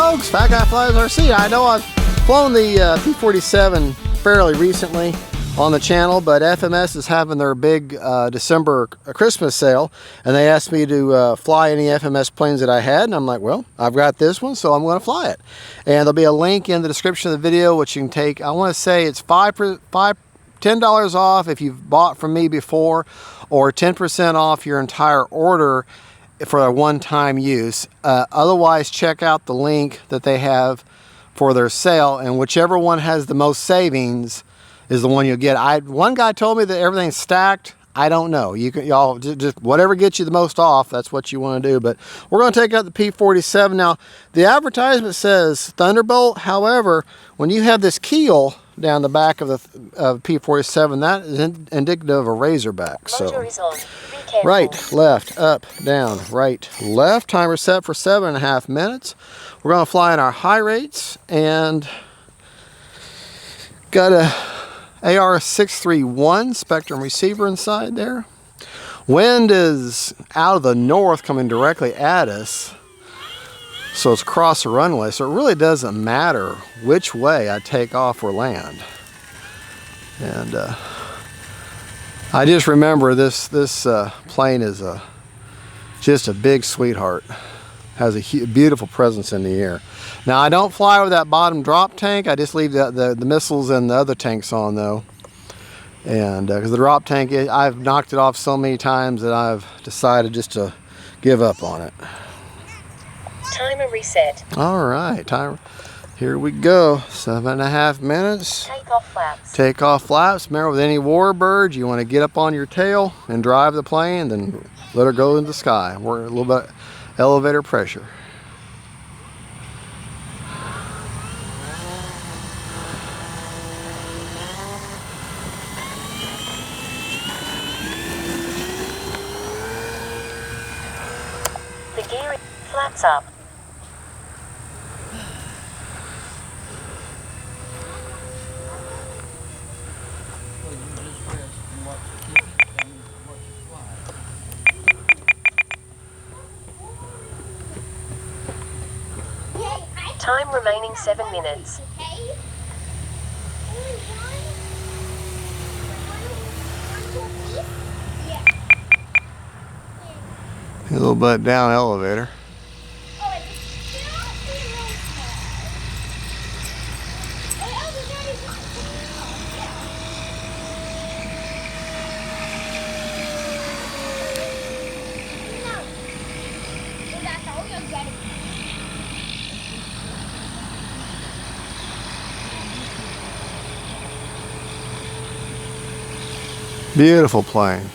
folks, Fat Guy Flies RC. I know I've flown the P-47 fairly recently on the channel, but FMS is having their big December Christmas sale, and they asked me to fly any FMS planes that I had, and I'm like, well, I've got this one, so I'm going to fly it. And there'll be a link in the description of the video which you can take. I want to say it's $10 off if you've bought from me before, or 10% off your entire order for a one-time use. Otherwise, check out the link that they have for their sale, and whichever one has the most savings is the one you'll get. One guy told me that everything's stacked. I don't know. Y'all just whatever gets you the most off, that's what you want to do. But we're going to take out the P-47. Now, the advertisement says Thunderbolt. However, when you have this keel down the back of the P-47, that is indicative of a Razorback. So, right, left, up, down, right, left. Timer set for 7.5 minutes. We're going to fly in our high rates, and got a AR-631 Spectrum receiver inside there. Wind is out of the north coming directly at us, so it's across the runway, so it really doesn't matter which way I take off or land. And I just remember this plane is just a big sweetheart. Has a beautiful presence in the air. Now, I don't fly with that bottom drop tank. I just leave the missiles and the other tanks on, though. And because the drop tank, I've knocked it off so many times that I've decided just to give up on it. Timer reset. All right, timer. Here we go. 7.5 minutes. Take off flaps. Take off flaps. Remember, with any Warbird, you want to get up on your tail and drive the plane, then let her go into the sky. We're a little bit elevator pressure. The gear flaps up. Time remaining 7 minutes. A little bit down elevator. Beautiful plane.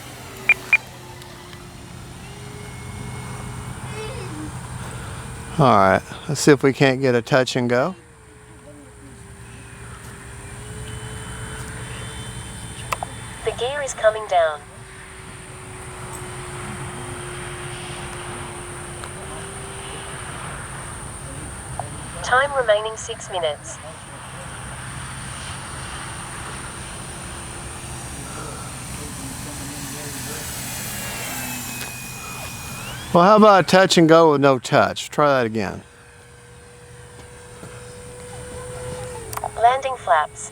All right, let's see if we can't get a touch and go. The gear is coming down. Time remaining 6 minutes. Well, how about a touch and go with no touch? Try that again. Landing flaps.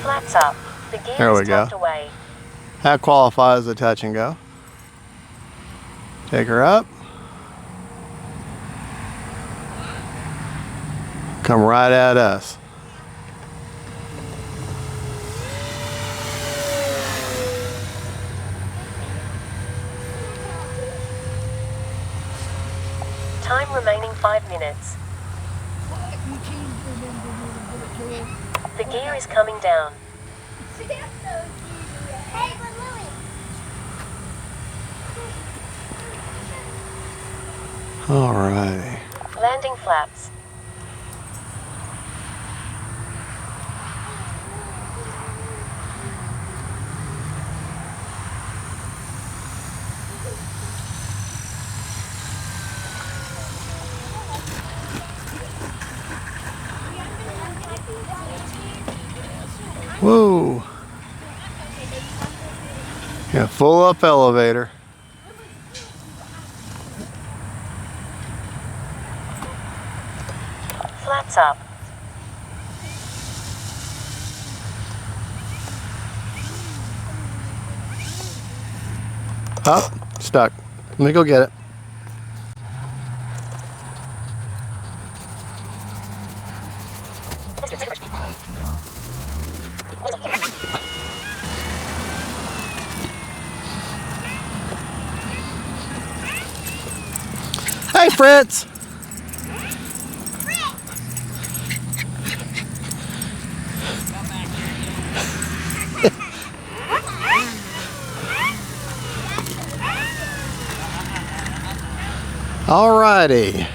Flaps up. The gear There we is go. tucked away. That qualifies as a touch and go. Take her up. Come right at us. Time remaining 5 minutes. The gear is coming down. All righty. Landing flaps. Whoa. Yeah, full up elevator. Flaps up. Up, stuck. Let me go get it. Hey, Fritz. Alrighty.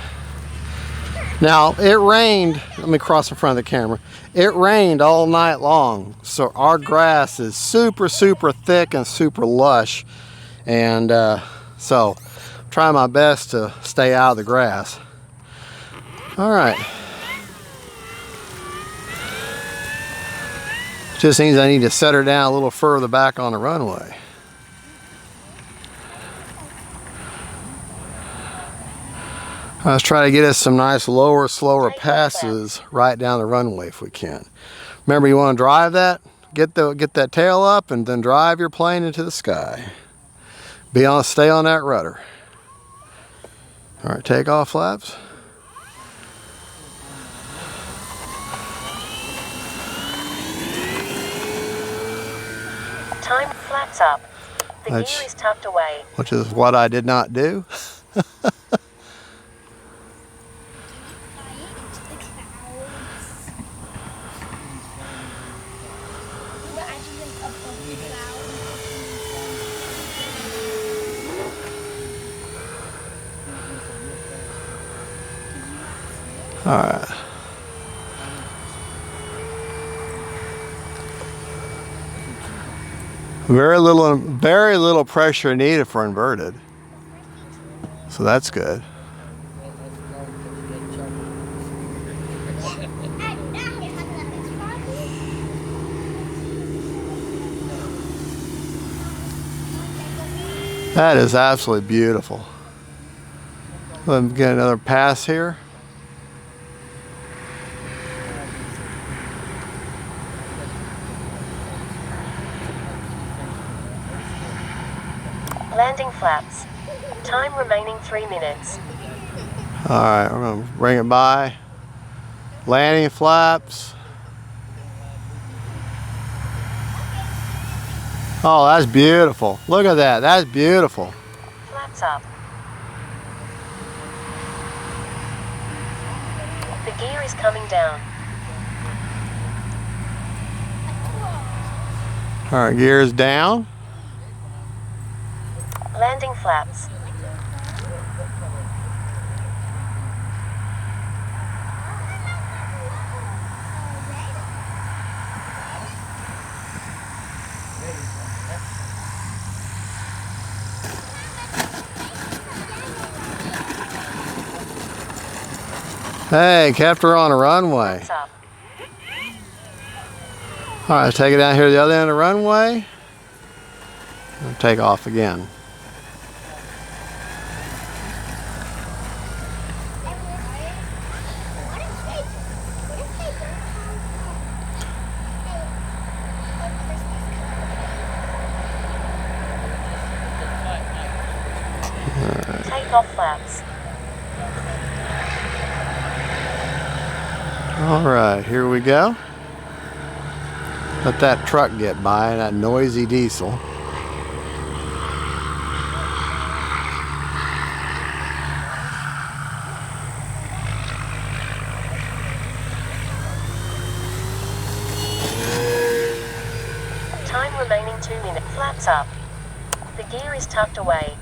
Now, it rained. Let me cross in front of the camera. It rained all night long, so our grass is super, super thick and super lush. And so, try my best to stay out of the grass. Alright. Just means I need to set her down a little further back on the runway. Let's try to get us some nice lower, slower passes right down the runway if we can. Remember, you want to drive that, get that tail up, and then drive your plane into the sky. Stay on that rudder. All right, take off flaps. Time flaps up. The gear is tucked away. Which is what I did not do. All right. Very little pressure needed for inverted. So that's good. That is absolutely beautiful. Let me get another pass here. Landing flaps. Time remaining 3 minutes. Alright, we're going to bring it by. Landing flaps. Oh, that's beautiful. Look at that. That's beautiful. Flaps up. The gear is coming down. Alright, gears down. Landing flaps. Hey, kept her on a runway. Flaps up. Alright, let's take it down here to the other end of the runway. And take off again. Take off flaps. Alright, here we go. Let that truck get by, that noisy diesel. Time remaining 2 minutes. Flaps up. The gear is tucked away.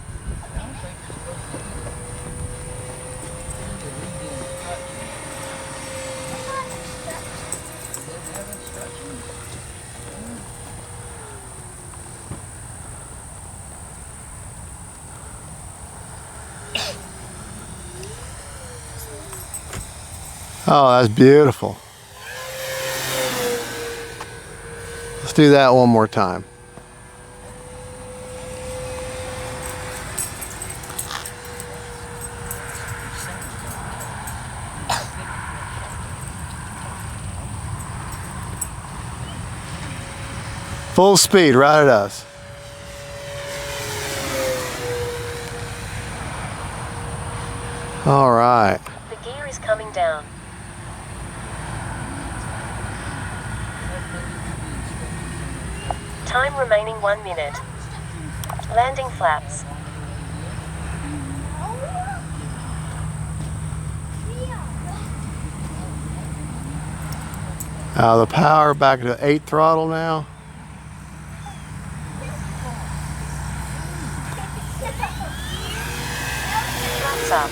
Oh, that's beautiful. Let's do that one more time. Full speed, right at us. All right. The gear is coming down. Time remaining 1 minute. Landing flaps. The power back to 8 throttle now. Flaps up.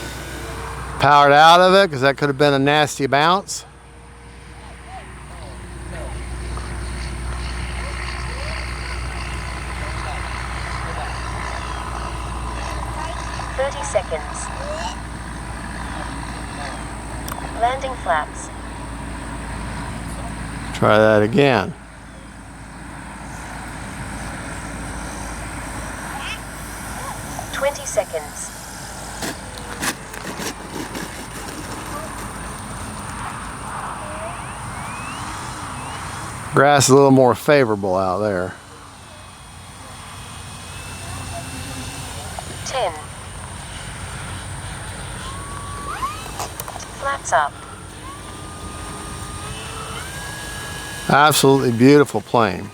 Powered out of it because that could have been a nasty bounce. Seconds. Landing flaps. Try that again. Seconds. Grass is a little more favorable out there. 10. Flaps up. Absolutely beautiful plane.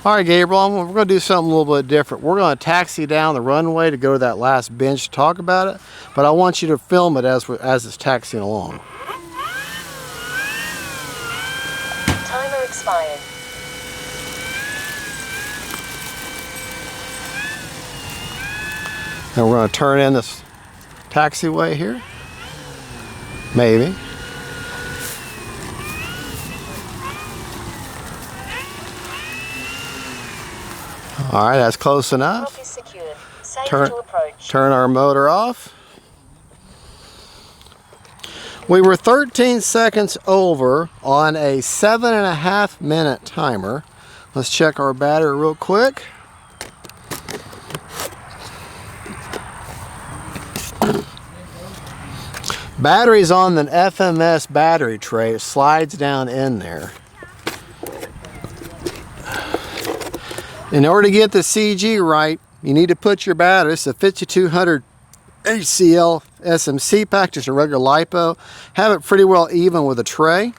All right, Gabriel, we're going to do something a little bit different. We're going to taxi down the runway to go to that last bench to talk about it, but I want you to film it as it's taxiing along. Timer expired. And we're going to turn in this taxiway here. Maybe. All right, that's close enough. Lock is secured. Safe to approach. Turn our motor off. We were 13 seconds over on a 7.5 minute timer. Let's check our battery real quick. Battery's on the FMS battery tray. It slides down in there. In order to get the CG right, you need to put your battery, it's a 5200 HCl SMC pack, just a regular LIPO. Have it pretty well even with a tray.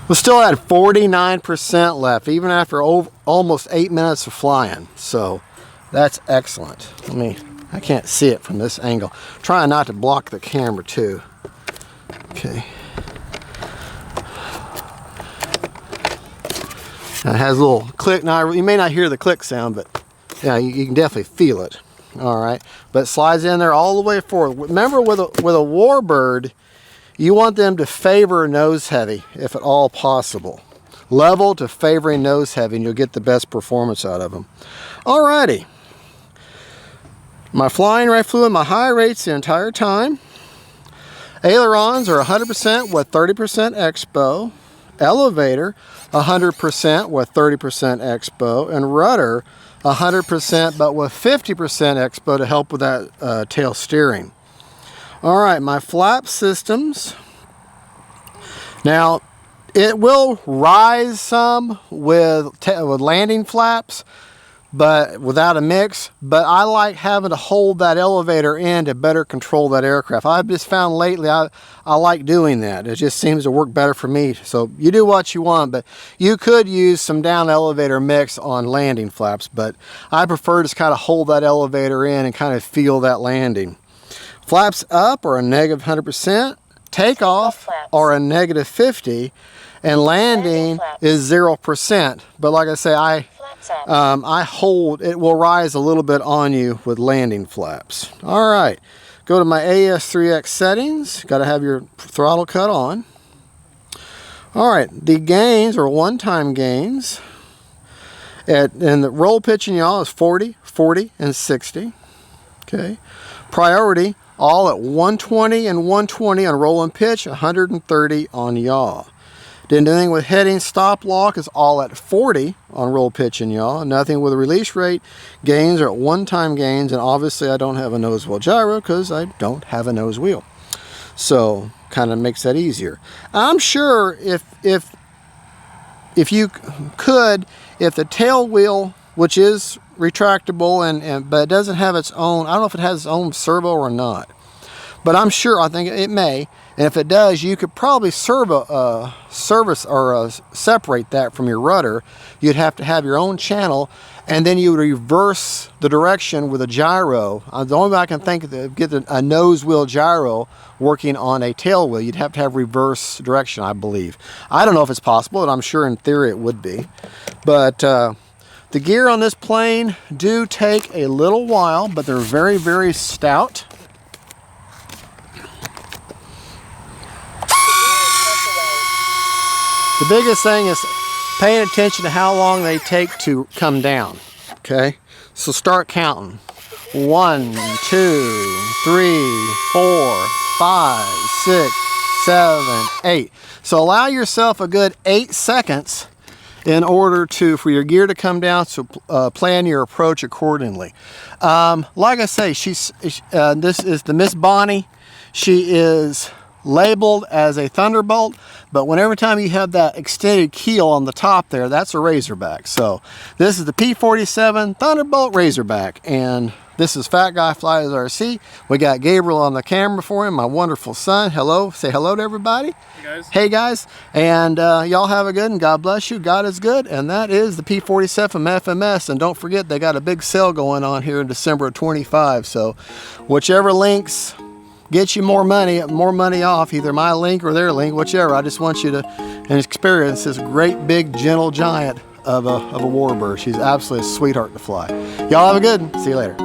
We still had 49% left, even after almost 8 minutes of flying. So that's excellent. I can't see it from this angle. Trying not to block the camera too. Okay. Now it has a little click. Now you may not hear the click sound, but yeah, you can definitely feel it. All right, but it slides in there all the way forward. Remember, with a Warbird, you want them to favor nose heavy if at all possible. Level to favoring nose heavy, and you'll get the best performance out of them. All righty. My flying right fluid, my high rates the entire time. Ailerons are 100% with 30% expo. Elevator 100% with 30% expo, and rudder 100% but with 50% expo to help with that tail steering. All right, my flap systems. Now it will rise some with landing flaps, but without a mix. But I like having to hold that elevator in to better control that aircraft. I've just found lately I like doing that. It just seems to work better for me. So you do what you want, but you could use some down elevator mix on landing flaps, but I prefer to just kind of hold that elevator in and kind of feel that landing. Flaps up are a negative 100%, takeoff are a negative 50, and landing is 0%. But like I say, I hold, it will rise a little bit on you with landing flaps. All right, go to my AS3X settings. Got to have your throttle cut on. All right, the gains are one-time gains. And the roll pitch and yaw is 40, 40, and 60. Okay, priority, all at 120 and 120 on roll and pitch, 130 on yaw. Didn't do anything with heading. Stop lock is all at 40 on roll pitching, y'all. Nothing with the release rate. Gains are at one-time gains, and obviously I don't have a nose wheel gyro because I don't have a nose wheel. So kind of makes that easier. I'm sure if you could, if the tail wheel, which is retractable but it doesn't have its own, I don't know if it has its own servo or not, but I'm sure, I think it may, and if it does, you could probably separate that from your rudder. You'd have to have your own channel, and then you would reverse the direction with a gyro. The only way I can think of get a nose wheel gyro working on a tail wheel, you'd have to have reverse direction, I believe. I don't know if it's possible, but I'm sure in theory it would be. But the gear on this plane do take a little while, but they're very, very stout. The biggest thing is paying attention to how long they take to come down, okay? So start counting. 1, 2, 3, 4, 5, 6, 7, 8. So allow yourself a good 8 seconds in order for your gear to come down, so plan your approach accordingly. Like I say, this is the Miss Bonnie. She is labeled as a Thunderbolt, but whenever time you have that extended keel on the top there, that's a Razorback. So this is the P-47 Thunderbolt Razorback, and this is Fat Guy Flies RC. We got Gabriel on the camera for him, my wonderful son. Hello, say hello to everybody. Hey guys. Hey guys, and y'all have a good and God bless you. God is good, and that is the P-47 from FMS. And don't forget, they got a big sale going on here in December of 25. So whichever links get you more money off, either my link or their link, whichever. I just want you to experience this great big gentle giant of a warbird. She's absolutely a sweetheart to fly. Y'all have a good one. See you later.